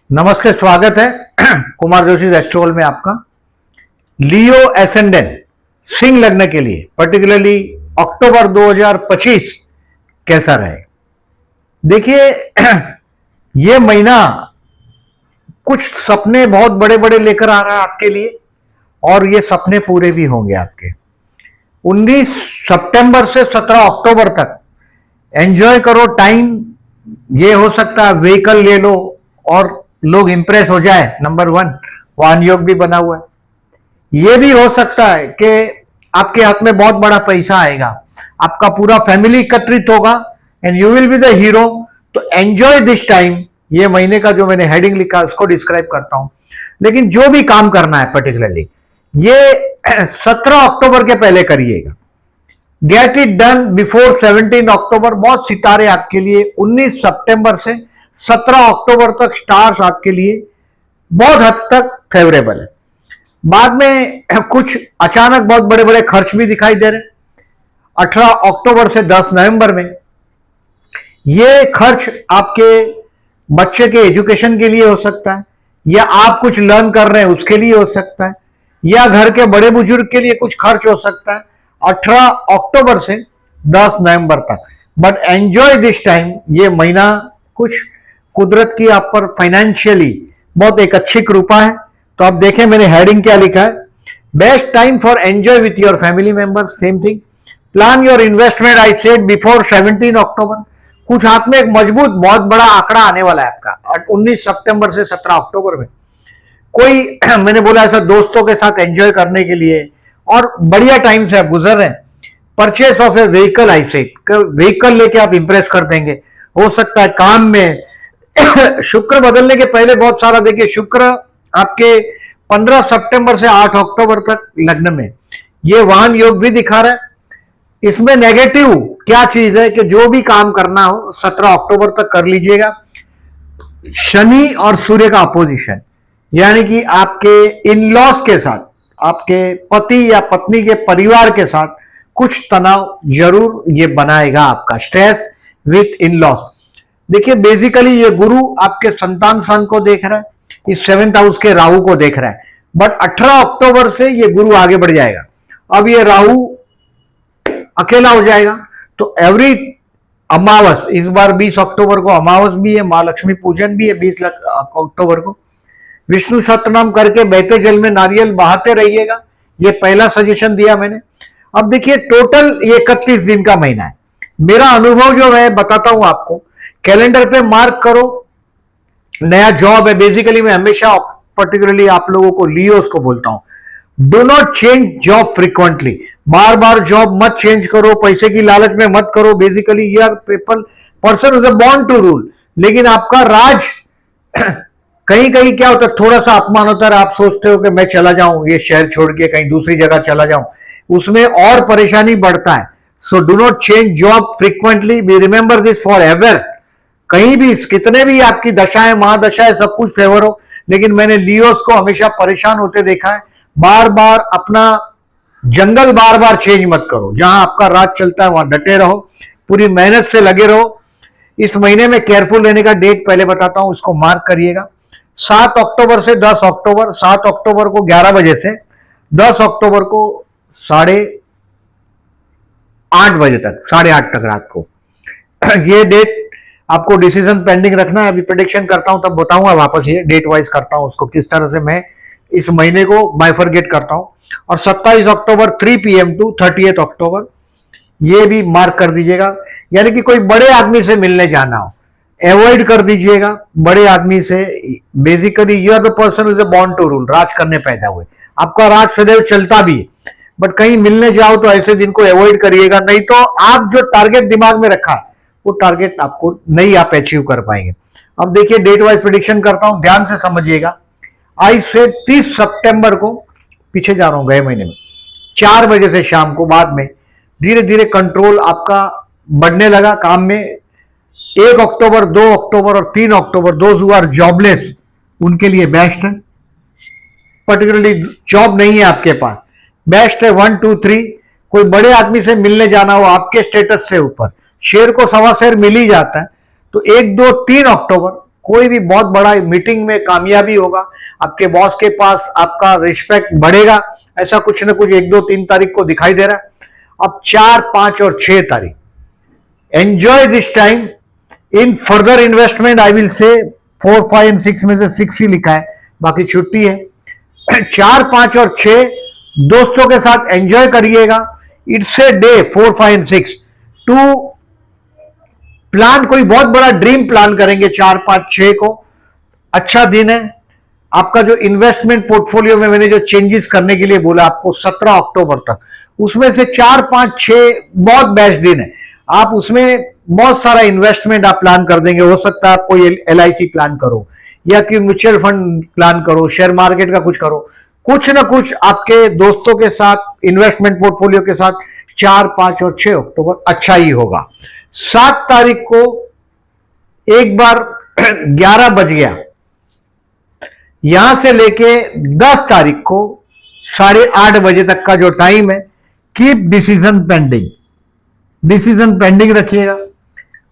नमस्ते, स्वागत है कुमार जोशी एस्ट्रोल में आपका। लियो एसेंडेंट सिंह लग्न के लिए पर्टिकुलरली अक्टूबर 2025 कैसा रहे? देखिए ये महीना कुछ सपने बहुत बड़े बड़े लेकर आ रहा है आपके लिए और ये सपने पूरे भी होंगे आपके। 19 सितंबर से 17 अक्टूबर तक एंजॉय करो टाइम। ये हो सकता है व्हीकल ले लो और लोग इंप्रेस हो जाए। नंबर 1 वाहन योग भी बना हुआ है। यह भी हो सकता है कि आपके हाथ में बहुत बड़ा पैसा आएगा, आपका पूरा फैमिली एकत्रित होगा and you will be the hero. तो एंजॉय दिस टाइम। ये महीने का जो मैंने हेडिंग लिखा उसको डिस्क्राइब करता हूं। लेकिन जो भी काम करना है पर्टिकुलरली ये 17 अक्टूबर के पहले करिएगा। गेट इट डन बिफोर 17 अक्टूबर। बहुत सितारे आपके लिए 19 सितंबर से 17 अक्टूबर तक स्टार्स आपके लिए बहुत हद तक फेवरेबल है। बाद में कुछ अचानक बहुत बड़े बड़े खर्च भी दिखाई दे रहे हैं। 18 अक्टूबर से 10 नवंबर में ये खर्च आपके बच्चे के एजुकेशन के लिए हो सकता है, या आप कुछ लर्न कर रहे हैं उसके लिए हो सकता है, या घर के बड़े बुजुर्ग के लिए कुछ खर्च हो सकता है 18 अक्टूबर से 10 नवंबर तक। But enjoy this time. ये महीना कुछ कुदरत की आप पर फाइनेंशियली बहुत एक अच्छी कृपा है। तो आप देखें मैंने हेडिंग क्या लिखा है, best time for enjoy with your family member. Same thing, plan your investment I said before 17 अक्टूबर। कुछ हाथ में एक मजबूत बहुत बड़ा आंकड़ा आने वाला है आपका 19 सितंबर से 17 अक्टूबर में। कोई मैंने बोला ऐसा दोस्तों के साथ एंजॉय करने के लिए और बढ़िया टाइम से आप गुजर रहे हैं। Purchase of A vehicle I said, vehicle लेके आप इंप्रेस कर देंगे। हो सकता है काम में शुक्र बदलने के पहले बहुत सारा, देखिए शुक्र आपके 15 सितंबर से 8 अक्टूबर तक लग्न में ये वाहन योग भी दिखा रहा है। इसमें नेगेटिव क्या चीज है कि जो भी काम करना हो 17 अक्टूबर तक कर लीजिएगा। शनि और सूर्य का अपोजिशन, यानी कि आपके इन लॉज के साथ, आपके पति या पत्नी के परिवार के साथ कुछ तनाव जरूर ये बनाएगा आपका, स्ट्रेस विथ इन लॉज। देखिए बेसिकली ये गुरु आपके संतान स्थान को देख रहा है, इस 7th हाउस के राहु को देख रहा है। बट 18 अक्टूबर से ये गुरु आगे बढ़ जाएगा। अब ये राहु अकेला हो जाएगा। तो एवरी अमावस, इस बार 20 अक्टूबर को अमावस भी है, मां लक्ष्मी पूजन भी है 20 अक्टूबर को। विष्णु सतनाम करके बहते जल में नारियल बहाते रहिएगा। ये पहला सजेशन दिया मैंने। अब देखिए टोटल ये 31 दिन का महीना है। मेरा अनुभव जो है बताता हूं आपको, कैलेंडर पे मार्क करो। नया जॉब है, बेसिकली मैं हमेशा पर्टिकुलरली आप लोगों को लियोस को बोलता हूं, do not change job frequently. बार बार जॉब मत चेंज करो, पैसे की लालच में मत करो। Basically your people person is born to rule. लेकिन आपका राज कहीं कहीं क्या होता है, थोड़ा सा अपमान होता है। आप सोचते हो कि मैं चला जाऊं ये शहर छोड़ के कहीं दूसरी जगह चला जाऊं, उसमें और परेशानी बढ़ता है। So do not change job frequently, be remember this for ever. कहीं भी कितने भी आपकी दशाएं महादशाएं सब कुछ फेवर हो, लेकिन मैंने लियोस को हमेशा परेशान होते देखा है। बार बार अपना जंगल बार बार चेंज मत करो। जहां आपका राज चलता है वहां डटे रहो, पूरी मेहनत से लगे रहो। इस महीने में केयरफुल रहने का डेट पहले बताता हूं, उसको मार्क करिएगा। 7 अक्टूबर से 10 अक्टूबर, 7 अक्टूबर को 11 बजे से 10 अक्टूबर को 8:30 बजे तक, 8:30 तक रात को ये डेट आपको डिसीजन पेंडिंग रखना है। अभी प्रेडिक्शन करता हूं तब बताऊंगा वापस, ये डेट वाइज करता हूं उसको किस तरह से मैं इस महीने को बाइफरगेट करता हूं। और 27 अक्टूबर 3 PM टू 30 अक्टूबर ये भी मार्क कर दीजिएगा। यानी कि कोई बड़े आदमी से मिलने जाना हो अवॉइड कर दीजिएगा। बड़े आदमी से, basically you are the person is born to rule, राज करने पैदा हुए। आपका राज सदैव चलता भी है, बट कहीं मिलने जाओ तो ऐसे दिन को अवॉइड करिएगा। नहीं तो आप जो टारगेट दिमाग में रखा वो टारगेट आपको नहीं आप अचीव कर पाएंगे। अब देखिए डेट वाइज प्रेडिक्शन करता हूं, ध्यान से समझिएगा। आज से 30 सितंबर को, पीछे जा रहा हूं गए महीने में, 4 बजे से शाम को बाद में धीरे धीरे कंट्रोल आपका बढ़ने लगा काम में। 1 अक्टूबर, 2 अक्टूबर और 3 अक्टूबर दोज हु आर जॉबलेस उनके लिए बेस्ट है। पर्टिकुलरली जॉब नहीं है आपके पास, बेस्ट है 1, 2, 3। कोई बड़े आदमी से मिलने जाना हो आपके स्टेटस से ऊपर, शेर को 1.25 शेर मिल ही जाता है। तो 1, 2, 3 अक्टूबर कोई भी बहुत बड़ा मीटिंग में कामयाबी होगा, आपके बॉस के पास आपका रिस्पेक्ट बढ़ेगा, ऐसा कुछ ना कुछ 1, 2, 3 तारीख को दिखाई दे रहा है। अब 4, 5 और 6 तारीख enjoy this time in further investment. I will say 4, 5 and 6 में से 6 ही लिखा है, बाकी छुट्टी है। 4, 5 और 6 दोस्तों के साथ एंजॉय करिएगा। It's a day 4, 5 and 6 to plan, कोई बहुत बड़ा ड्रीम प्लान करेंगे 4, 5, 6 को। अच्छा दिन है आपका। जो इन्वेस्टमेंट पोर्टफोलियो में मैंने जो चेंजेस करने के लिए बोला आपको 17 अक्टूबर तक, उसमें से 4, 5, 6 बहुत बेस्ट दिन है। आप उसमें बहुत सारा इन्वेस्टमेंट आप प्लान कर देंगे। हो सकता है आप कोई LIC प्लान करो, या कि म्यूचुअल फंड प्लान करो, शेयर मार्केट का कुछ करो, कुछ ना कुछ आपके दोस्तों के साथ इन्वेस्टमेंट पोर्टफोलियो के साथ 4, 5 और 6 अक्टूबर अच्छा ही होगा। 7 तारीख को एक बार 11 बज गया, यहां से लेके 10 तारीख को 8:30 बजे तक का जो टाइम है, keep decision pending, decision pending रखिएगा।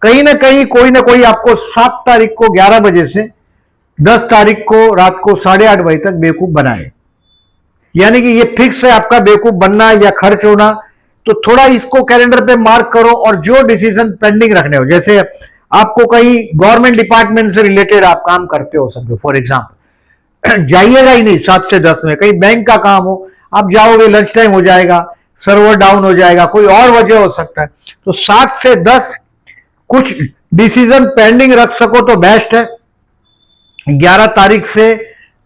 कहीं ना कहीं कोई ना कोई आपको 7 तारीख को 11 बजे से 10 तारीख को रात को 8:30 बजे तक बेवकूफ बनाए। यानी कि ये फिक्स है आपका बेवकूफ बनना या खर्च होना। तो थोड़ा इसको कैलेंडर पे मार्क करो, और जो डिसीजन पेंडिंग रखने हो, जैसे आपको कहीं गवर्नमेंट डिपार्टमेंट से रिलेटेड आप काम करते हो, समझो फॉर एग्जाम्पल, जाइएगा ही नहीं 7 से 10 में। कहीं बैंक का काम हो, आप जाओगे लंच टाइम हो जाएगा, सर्वर डाउन हो जाएगा, कोई और वजह हो सकता है। तो 7 से 10 कुछ डिसीजन पेंडिंग रख सको तो बेस्ट है। 11 तारीख से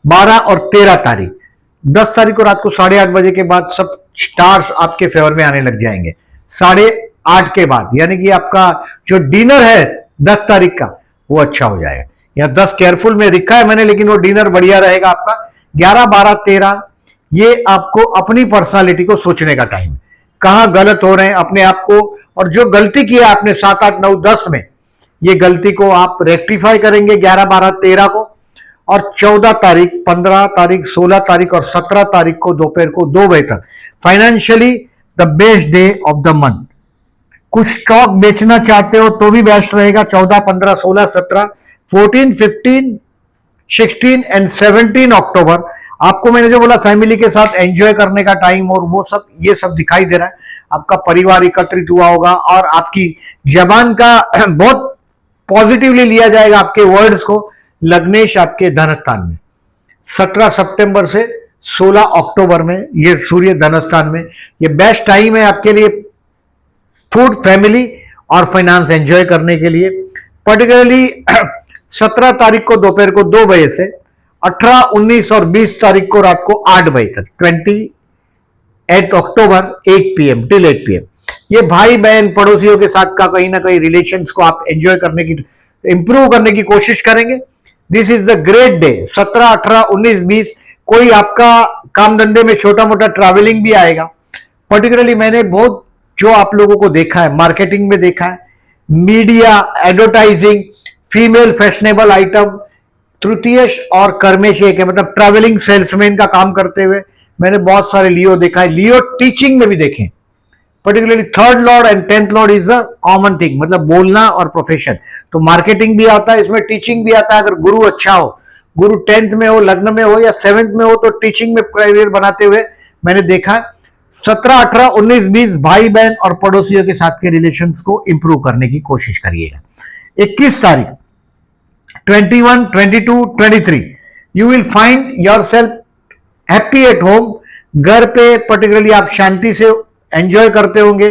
12 और 13 तारीख, 10 तारीख को रात को 8:30 बजे के बाद सब स्टार्स आपके फेवर में आने लग जाएंगे। 8:30 के बाद, यानी कि आपका जो डिनर है 10 तारीख का, वो अच्छा हो जाएगा। या 10 केयरफुल में लिखा है मैंने, लेकिन वो डिनर बढ़िया रहेगा आपका। 11, 12, 13 ये आपको अपनी पर्सनालिटी को सोचने का टाइम है, कहां गलत हो रहे हैं अपने आप को, और जो गलती की है आपने 7, 8, 9, 10 में, ये गलती को आप रेक्टिफाई करेंगे 11, 12, 13 को। और 14 तारीख, 15 तारीख, 16 तारीख और 17 तारीख को दोपहर को 2 बजे तक financially the best day of the month. कुछ स्टॉक बेचना चाहते हो तो भी बेस्ट रहेगा। 14, 15, 16, 17, 14, 15, 16 एंड 17 अक्टूबर आपको मैंने जो बोला फैमिली के साथ एंजॉय करने का टाइम, और वो सब ये सब दिखाई दे रहा है। आपका परिवार एकत्रित हुआ होगा, और आपकी जबान का बहुत पॉजिटिवली लिया जाएगा आपके वर्ड्स को। लग्नेश आपके धनस्थान में 17 सितंबर से 16 अक्टूबर में, ये सूर्य धनस्थान में, ये बेस्ट टाइम है आपके लिए फूड, फैमिली और फाइनेंस एंजॉय करने के लिए। पर्टिकुलरली 17 तारीख को दोपहर को 2 बजे से 18, 19 और 20 तारीख को रात को 8 बजे तक, 28 अक्टूबर 8 PM टिल 8 PM, ये भाई बहन पड़ोसियों के साथ का कहीं ना कहीं रिलेशंस को आप एंजॉय करने की, इंप्रूव करने की कोशिश करेंगे। This is the great day. 17, 18, 19, 20 कोई आपका काम धंधे में छोटा मोटा ट्रैवलिंग भी आएगा। पर्टिकुलरली मैंने बहुत जो आप लोगों को देखा है, मार्केटिंग में देखा है, media, advertising, female fashionable item, तृतीयश और कर्मेश एक है, मतलब ट्रैवलिंग सेल्समैन का काम करते हुए मैंने बहुत सारे लियो देखा है। लियो टीचिंग में भी देखे, particularly 3rd Lord and 10th Lord is a common thing, मतलब बोलना और प्रोफेशन। तो मार्केटिंग भी आता है इसमें, टीचिंग भी आता है। अगर गुरु अच्छा हो, गुरु 10th में हो, लग्न में हो या 7th में हो, तो टीचिंग में करियर बनाते हुए मैंने देखा। 17, 18, 19, 20 भाई बहन और पड़ोसियों के साथ के रिलेशंस को इंप्रूव करने की कोशिश करिएगा। 21 तारीख, 21, 22, 23 you will find your self happy at home. घर पे पर्टिकुलरली आप शांति से एंजॉय करते होंगे।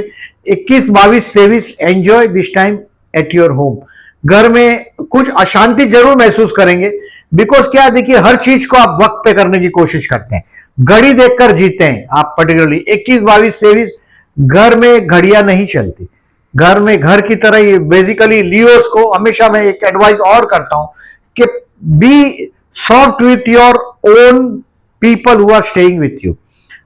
21, 22, 23 enjoy this time at your home. घर में कुछ अशांति जरूर महसूस करेंगे, बिकॉज क्या, देखिए हर चीज को आप वक्त पे करने की कोशिश करते हैं, घड़ी देखकर जीते हैं आप। पर्टिकुलरली 21, 22, 23 घर में घड़ियां नहीं चलती, घर में घर की तरह ही। बेसिकली लियोस को हमेशा मैं एक एडवाइस और करता हूं कि be soft with your own people who are staying with you.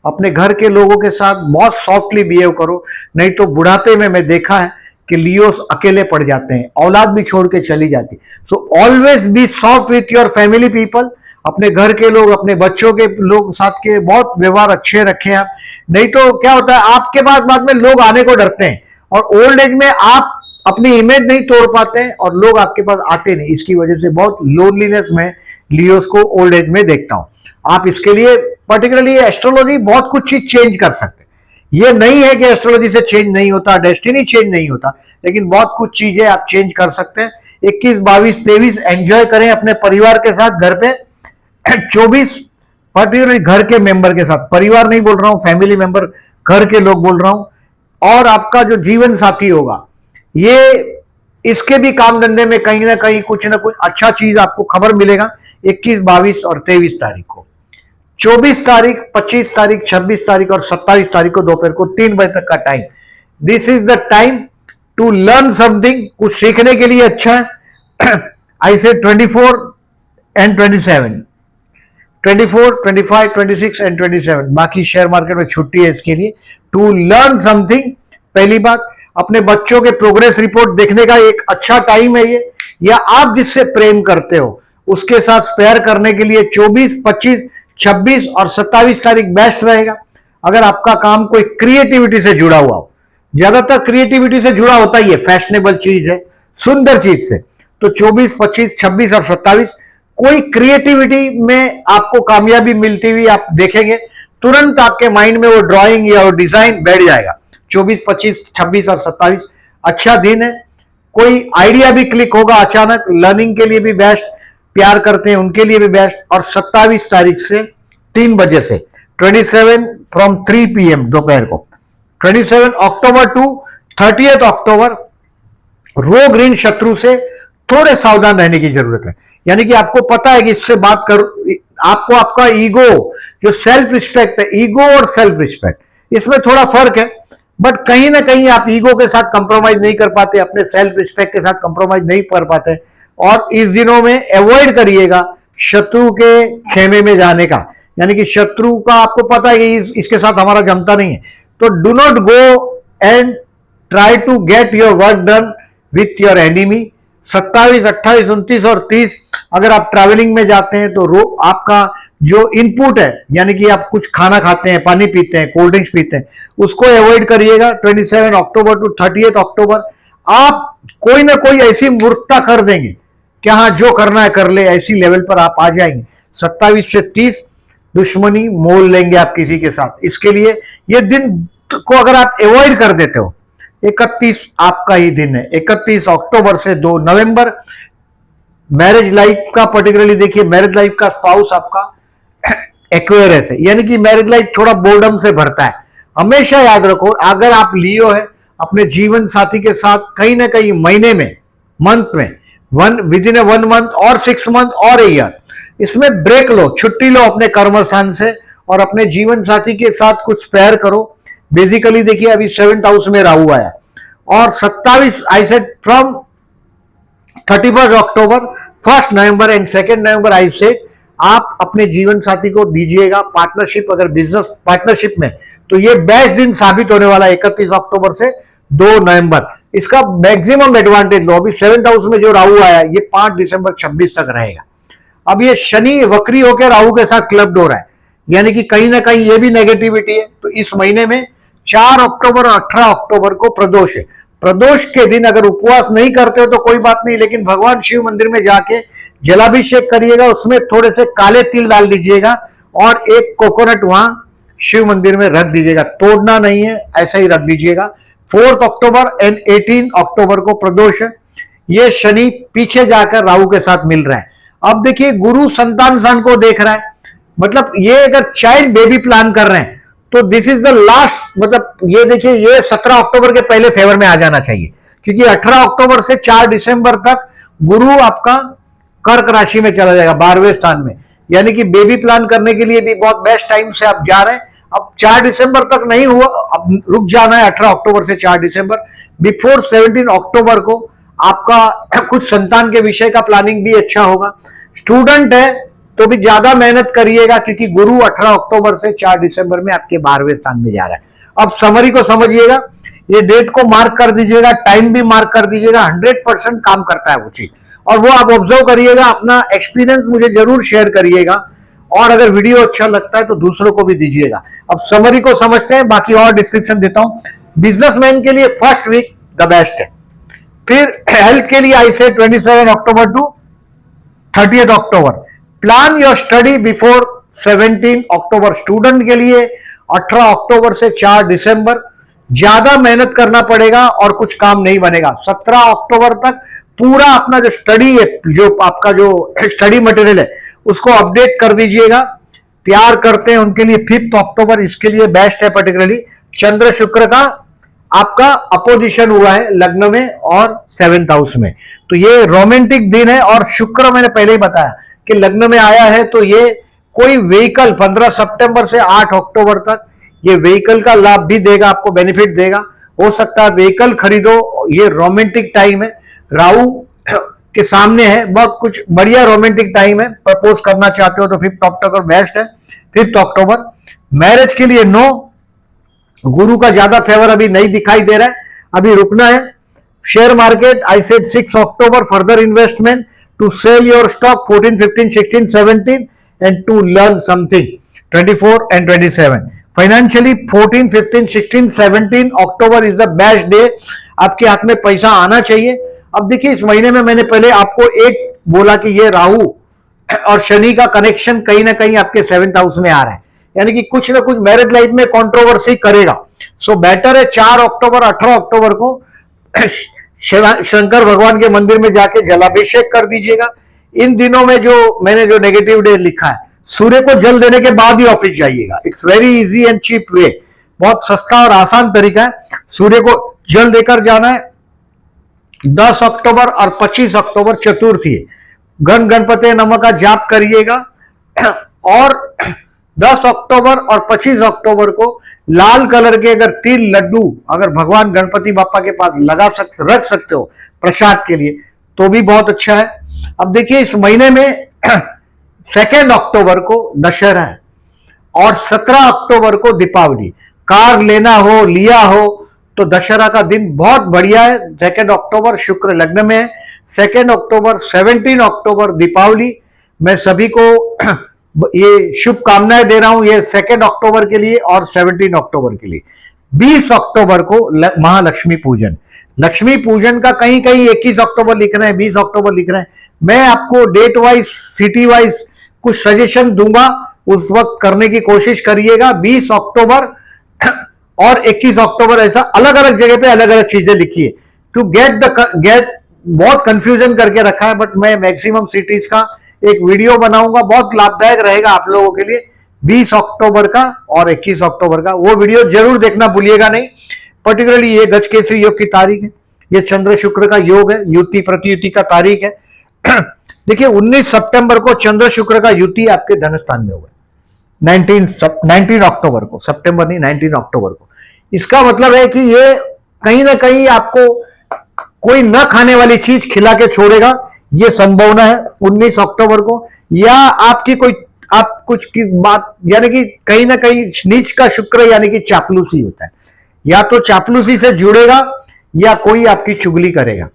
अपने घर के लोगों के साथ बहुत सॉफ्टली बिहेव करो, नहीं तो बुढ़ापे में मैं देखा है कि लियोस अकेले पड़ जाते हैं, औलाद भी छोड़ के चली जाती। So always be soft with your family people. अपने घर के लोग, अपने बच्चों के लोग साथ के बहुत व्यवहार अच्छे रखें आप। नहीं तो क्या होता है, आपके पास बाद में लोग आने को डरते हैं, और ओल्ड एज में आप अपनी इमेज नहीं तोड़ पाते हैं और लोग आपके पास आते नहीं, इसकी वजह से बहुत लोनलीनेस में लियोस को ओल्ड एज में देखता हूं। आप इसके लिए पर्टिकुलरली एस्ट्रोलॉजी बहुत कुछ चीज चेंज कर सकते हैं। ये नहीं है कि एस्ट्रोलॉजी से चेंज नहीं होता, डेस्टिनी चेंज नहीं होता, लेकिन बहुत कुछ चीजें आप चेंज कर सकते हैं। 21, 22, 23 एंजॉय करें अपने परिवार के साथ घर पे। 24 पर्टिकुलरली घर के मेंबर के साथ, परिवार नहीं बोल रहा हूं, फैमिली मेंबर, घर के लोग बोल रहा हूं। और आपका जो जीवन साथी होगा, ये इसके भी काम धंधे में कहीं ना कहीं कुछ ना कुछ अच्छा चीज आपको खबर मिलेगा 21, 22 और 23 तारीख को। 24 तारीख, 25 तारीख, 26 तारीख और 27 तारीख को दोपहर को 3 बजे तक का time, this is the time to learn something, कुछ सीखने के लिए अच्छा है। आई से 24 एंड 27, 24, 25, 26 एंड 27, बाकी शेयर मार्केट में छुट्टी है इसके लिए। टू लर्न समथिंग, पहली बात अपने बच्चों के प्रोग्रेस रिपोर्ट देखने का एक अच्छा टाइम है ये, या आप जिससे प्रेम करते हो उसके साथ स्पेयर करने के लिए 24, 25, 26 और 27 तारीख बेस्ट रहेगा। अगर आपका काम कोई क्रिएटिविटी से जुड़ा हुआ हो, ज्यादातर क्रिएटिविटी से जुड़ा होता ही है, फैशनेबल चीज है, सुंदर चीज से, तो 24, 25, 26 और 27 कोई क्रिएटिविटी में आपको कामयाबी मिलती हुई आप देखेंगे, तुरंत आपके माइंड में वो ड्राइंग या वो डिजाइन बैठ जाएगा। 24, 25, 26 और 27 अच्छा दिन है। कोई आइडिया भी क्लिक होगा अचानक, लर्निंग के लिए भी बेस्ट, प्यार करते हैं उनके लिए भी बेस्ट। और 27 तारीख से 3 बजे से 27 फ्रॉम 3 PM दोपहर को, 27 अक्टूबर टू 30 अक्टूबर, रोग ऋण शत्रु से थोड़े सावधान रहने की जरूरत है। यानी कि आपको पता है कि इससे बात कर, आपको आपका ईगो, जो सेल्फ रिस्पेक्ट है, ईगो और सेल्फ रिस्पेक्ट, इसमें थोड़ा फर्क है, बट कहीं ना कहीं आप ईगो के साथ कंप्रोमाइज नहीं कर पाते, अपने सेल्फ रिस्पेक्ट के साथ कंप्रोमाइज नहीं कर पाते। और इस दिनों में अवॉइड करिएगा शत्रु के खेमे में जाने का, यानी कि शत्रु का आपको पता है कि इसके साथ हमारा जमता नहीं है, तो do not go and try to get your work done with your enemy. 27, 28, 29 और 30 अगर आप ट्रैवलिंग में जाते हैं तो आपका जो इनपुट है, यानी कि आप कुछ खाना खाते हैं, पानी पीते हैं, कोल्ड ड्रिंक्स पीते हैं, उसको अवॉइड करिएगा। 27 अक्टूबर टू 30 अक्टूबर आप कोई ना कोई ऐसी मूर्खता कर देंगे कि हाँ जो करना है कर ले, ऐसी लेवल पर आप आ जाएंगे। 27 से 30 दुश्मनी मोल लेंगे आप किसी के साथ, इसके लिए ये दिन को अगर आप अवॉइड कर देते हो, 31 आपका ही दिन है। 31 अक्टूबर से 2 नवंबर मैरिज लाइफ का, पर्टिकुलरली देखिए मैरिज लाइफ का स्पाउस आपका एक्वेरियस है, यानी कि मैरिज लाइफ थोड़ा बोर्डम से भरता है। हमेशा याद रखो, अगर आप लियो है अपने जीवन साथी के साथ कहीं ना कहीं महीने में, मंथ में, विद इन 1 मंथ और 6 मंथ और ईयर, इसमें ब्रेक लो, छुट्टी लो अपने कर्म स्थान से और अपने जीवन साथी के साथ कुछ स्पेयर करो। बेसिकली देखिए अभी 7th हाउस में राहु आया, और 27 I said from 31 October, 1 November and 2 November I said आप अपने जीवन साथी को दीजिएगा पार्टनरशिप, अगर बिजनेस पार्टनरशिप में, तो ये बेस्ट दिन साबित होने वाला है 31 अक्टूबर से 2 नवंबर। इसका मैक्सिमम एडवांटेज लो। अभी 7th हाउस में जो राहु आया ये 5 दिसंबर 26 तक रहेगा। अब ये शनि वक्री होकर राहु के साथ क्लब्ड हो रहा है, यानी कि कहीं ना कहीं ये भी नेगेटिविटी है। तो इस महीने में 4 अक्टूबर और 18 अक्टूबर को प्रदोष है। प्रदोष के दिन अगर उपवास नहीं करते हो तो कोई बात नहीं, लेकिन भगवान शिव मंदिर में जाके जलाभिषेक करिएगा, उसमें थोड़े से काले तिल डाल दीजिएगा और एक कोकोनट वहां शिव मंदिर में रख दीजिएगा, तोड़ना नहीं है, ऐसा ही रख दीजिएगा। 4 अक्टूबर एंड 18 अक्टूबर को प्रदोष है। ये शनि पीछे जाकर राहु के साथ मिल रहा है। अब देखिए गुरु संतान स्थान को देख रहा है, मतलब ये अगर चाइल्ड बेबी प्लान कर रहे हैं तो दिस इज द लास्ट, मतलब ये देखिए ये 17 अक्टूबर के पहले फेवर में आ जाना चाहिए, क्योंकि 18 अक्टूबर से 4 दिसंबर तक गुरु आपका कर्क राशि में चला जाएगा 12वें स्थान में, यानी कि बेबी प्लान करने के लिए भी बहुत बेस्ट टाइम से आप जा रहे हैं। अब 4 दिसंबर तक नहीं हुआ, अब रुक जाना है 18 अक्टूबर से 4 दिसंबर। बिफोर 17 अक्टूबर को आपका कुछ संतान के विषय का प्लानिंग भी अच्छा होगा। स्टूडेंट है तो भी ज्यादा मेहनत करिएगा, क्योंकि गुरु 18 अक्टूबर से 4 दिसंबर में आपके 12वें स्थान में जा रहा है। अब समरी को समझिएगा, ये डेट को मार्क कर दीजिएगा, टाइम भी मार्क कर दीजिएगा, 100% काम करता है वो चीज, और वो आप ऑब्जर्व करिएगा, अपना एक्सपीरियंस मुझे जरूर शेयर करिएगा, और अगर वीडियो अच्छा लगता है तो दूसरों को भी दीजिएगा। अब समरी को समझते हैं, बाकी और डिस्क्रिप्शन देता हूं। बिजनेसमैन के लिए फर्स्ट वीक द बेस्ट है, फिर हेल्थ के लिए आई से 27 October to 30 October. Plan your study before 17 October student के लिए, 18 अक्टूबर से 4 दिसंबर। ज्यादा मेहनत करना पड़ेगा और कुछ काम नहीं बनेगा। 17 अक्टूबर तक पूरा अपना जो स्टडी है, जो आपका जो स्टडी मटेरियल है, उसको अपडेट कर दीजिएगा। प्यार करते हैं उनके लिए 5 अक्टूबर इसके लिए बेस्ट है। पर्टिकुलरली चंद्र शुक्र का आपका अपोजिशन हुआ है लग्न में और 7th हाउस में, तो ये रोमांटिक दिन है। और शुक्र मैंने पहले ही बताया कि लग्न में आया है, तो ये कोई व्हीकल 15 सितंबर से 8 अक्टूबर तक ये व्हीकल का लाभ भी देगा, आपको बेनिफिट देगा। हो सकता है व्हीकल खरीदो, ये रोमांटिक टाइम है। राहु के सामने है, बहुत कुछ बढ़िया रोमांटिक टाइम है। प्रपोज करना चाहते हो तो 5 अक्टूबर बेस्ट है। 5 अक्टूबर मैरिज के लिए नो, गुरु का ज्यादा फेवर अभी नहीं दिखाई दे रहा है, अभी रुकना है। Share market I said 6 October further investment to sell your stock 14, 15, 16, 17 and to learn something 24 and 27। Financially 14, 15, 16, 17 October is the best day. आपके हाथ में पैसा आना चाहिए। अब देखिए इस महीने में मैंने पहले आपको एक बोला कि ये राहु और शनि का कनेक्शन कहीं ना कहीं आपके 7th हाउस में आ रहा है, यानी कि कुछ ना कुछ मैरिज लाइफ में कंट्रोवर्सी करेगा। सो बेटर है 4 अक्टूबर 18 अक्टूबर को शंकर भगवान के मंदिर में जाके जलाभिषेक कर दीजिएगा। इन दिनों में जो मैंने जो नेगेटिव डे लिखा है, सूर्य को जल देने के बाद ही ऑफिस जाइएगा। It's very easy and cheap way, बहुत सस्ता और आसान तरीका है। सूर्य को जल देकर जाना है। 10 अक्टूबर और 25 अक्टूबर चतुर्थी है, गण गणपति नमः का जाप करिएगा। और 10 अक्टूबर और 25 अक्टूबर को लाल कलर के अगर 3 लड्डू अगर भगवान गणपति बापा के पास रख सकते हो प्रसाद के लिए, तो भी बहुत अच्छा है। अब देखिए इस महीने में 2 अक्टूबर को दशहरा है और 17 अक्टूबर को दीपावली। कार लेना हो, लिया हो, तो दशहरा का दिन बहुत बढ़िया है। 2 अक्टूबर शुक्र लग्न में है। 2 अक्टूबर 17 अक्टूबर दीपावली। मैं सभी को ये शुभकामनाएं दे रहा हूं, ये 2 अक्टूबर के लिए और 17 अक्टूबर के लिए। 20 अक्टूबर को महालक्ष्मी पूजन। लक्ष्मी पूजन का कहीं कहीं 21 अक्टूबर लिख रहे हैं, 20 अक्टूबर लिख रहे हैं। मैं आपको डेट वाइज, सिटी वाइज कुछ सजेशन दूंगा, उस वक्त करने की कोशिश करिएगा। 20 अक्टूबर और 21 अक्टूबर ऐसा अलग अलग जगह पे अलग अलग चीजें लिखी है टू गेट बहुत कंफ्यूजन करके रखा है, बट मैं मैक्सिमम सिटीज का एक वीडियो बनाऊंगा, बहुत लाभदायक रहेगा आप लोगों के लिए। 20 अक्टूबर का और 21 अक्टूबर का वो वीडियो जरूर देखना भूलिएगा नहीं। पर्टिकुलरली ये गजकेसरी योग की तारीख है, ये चंद्र शुक्र का योग है, युति प्रतियुति का तारीख है। देखिए 19 सितंबर को चंद्र शुक्र का युति आपके धनस्थान में होगा। 19 अक्टूबर को, सितंबर नहीं 19 अक्टूबर को। इसका मतलब है कि ये कहीं ना कहीं आपको कोई न खाने वाली चीज खिला के छोड़ेगा, ये संभावना है 19 अक्टूबर को। या आपकी कोई आप कुछ की बात, यानी कि कहीं ना कहीं नीच का शुक्र यानी कि चापलूसी होता है, या तो चापलूसी से जुड़ेगा या कोई आपकी चुगली करेगा,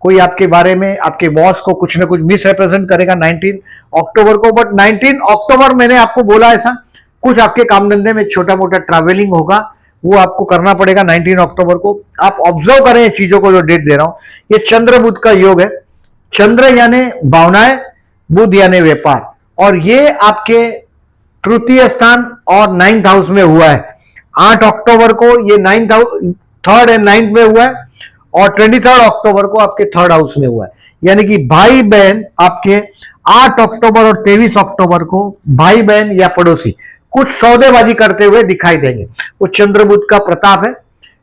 कोई आपके बारे में आपके बॉस को कुछ ना कुछ मिसरिप्रेजेंट करेगा 19 अक्टूबर को। बट 19 अक्टूबर मैंने आपको बोला ऐसा कुछ आपके काम धंधे में छोटा मोटा ट्रैवलिंग होगा, वो आपको करना पड़ेगा 19 अक्टूबर को। आप ऑब्जर्व करें चीजों को, जो डेट दे रहा हूं। ये चंद्र बुध का योग है। चंद्र यानी भावनाएं, बुध यानी व्यापार, और ये आपके तृतीय स्थान और 9th हाउस में हुआ है। 8 अक्टूबर को ये 3rd एंड 9th में हुआ है, और 23 अक्टूबर को आपके 3rd हाउस में हुआ है। यानी कि भाई बहन आपके 8 अक्टूबर और 23 अक्टूबर को भाई बहन या पड़ोसी कुछ सौदेबाजी करते हुए दिखाई देंगे। वो चंद्र बुध का प्रताप है।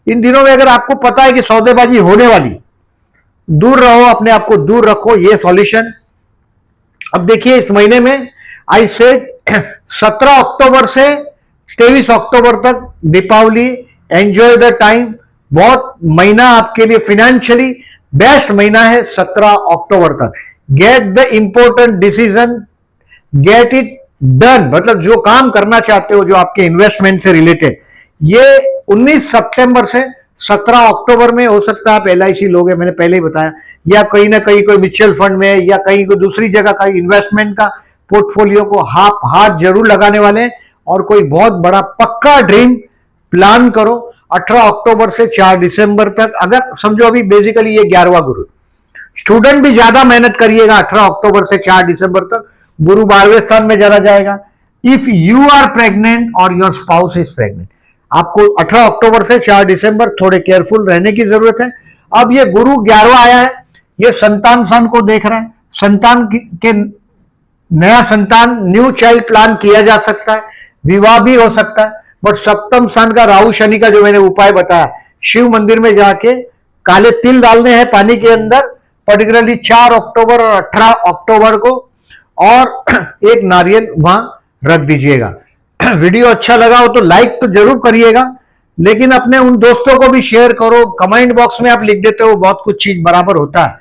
इन दिनों में अगर आपको पता है कि सौदेबाजी होने वाली, दूर रहो, अपने आप को दूर रखो, ये सॉल्यूशन। अब देखिए इस महीने में आई सेड 17 अक्टूबर से 23 अक्टूबर तक दीपावली। Enjoy the time. बहुत महीना आपके लिए फिनेंशियली बेस्ट महीना है 17 अक्टूबर तक। Get the important decision, get it done, मतलब जो काम करना चाहते हो, जो आपके इन्वेस्टमेंट से रिलेटेड, ये 19 सितंबर से 17 अक्टूबर में हो सकता है आप LIC लोगे, मैंने पहले ही बताया, या कहीं ना कहीं कोई म्यूचुअल फंड में या कहीं कोई दूसरी जगह का इन्वेस्टमेंट का पोर्टफोलियो को हाथ जरूर लगाने वाले हैं, और कोई बहुत बड़ा पक्का ड्रीम प्लान करो। 18 अक्टूबर से 4 दिसंबर तक। अगर समझो अभी बेसिकली ये 11वां गुरु, स्टूडेंट भी ज्यादा मेहनत करिएगा, 18 अक्टूबर से 4 दिसंबर तक गुरु 12वें स्थान में चला जाएगा। इफ यू आर प्रेग्नेंट और योर स्पाउस इज प्रेग्नेंट, आपको 18 अक्टूबर से 4 दिसंबर थोड़े केयरफुल रहने की जरूरत है। अब ये गुरु 11वां आया है, ये संतान स्थान को देख रहा है, संतान के नया संतान, न्यू चाइल्ड प्लान किया जा सकता है, विवाह भी हो सकता है। बट सप्तम स्थान का राहु शनि का जो मैंने उपाय बताया, शिव मंदिर में जाके काले तिल डालने हैं पानी के अंदर, पर्टिकुलरली 4 अक्टूबर और 18 अक्टूबर को, और एक नारियल वहां रख दीजिएगा। वीडियो अच्छा लगा हो तो लाइक तो जरूर करिएगा, लेकिन अपने उन दोस्तों को भी शेयर करो। कमेंट बॉक्स में आप लिख देते हो, बहुत कुछ चीज बराबर होता है,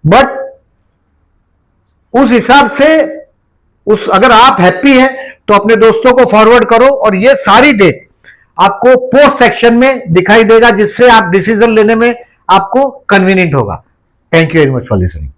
बट उस हिसाब से अगर आप हैप्पी हैं तो अपने दोस्तों को फॉरवर्ड करो, और ये सारी डेट आपको पोस्ट सेक्शन में दिखाई देगा, जिससे आप डिसीजन लेने में आपको कन्वीनियंट होगा। Thank you very much for listening.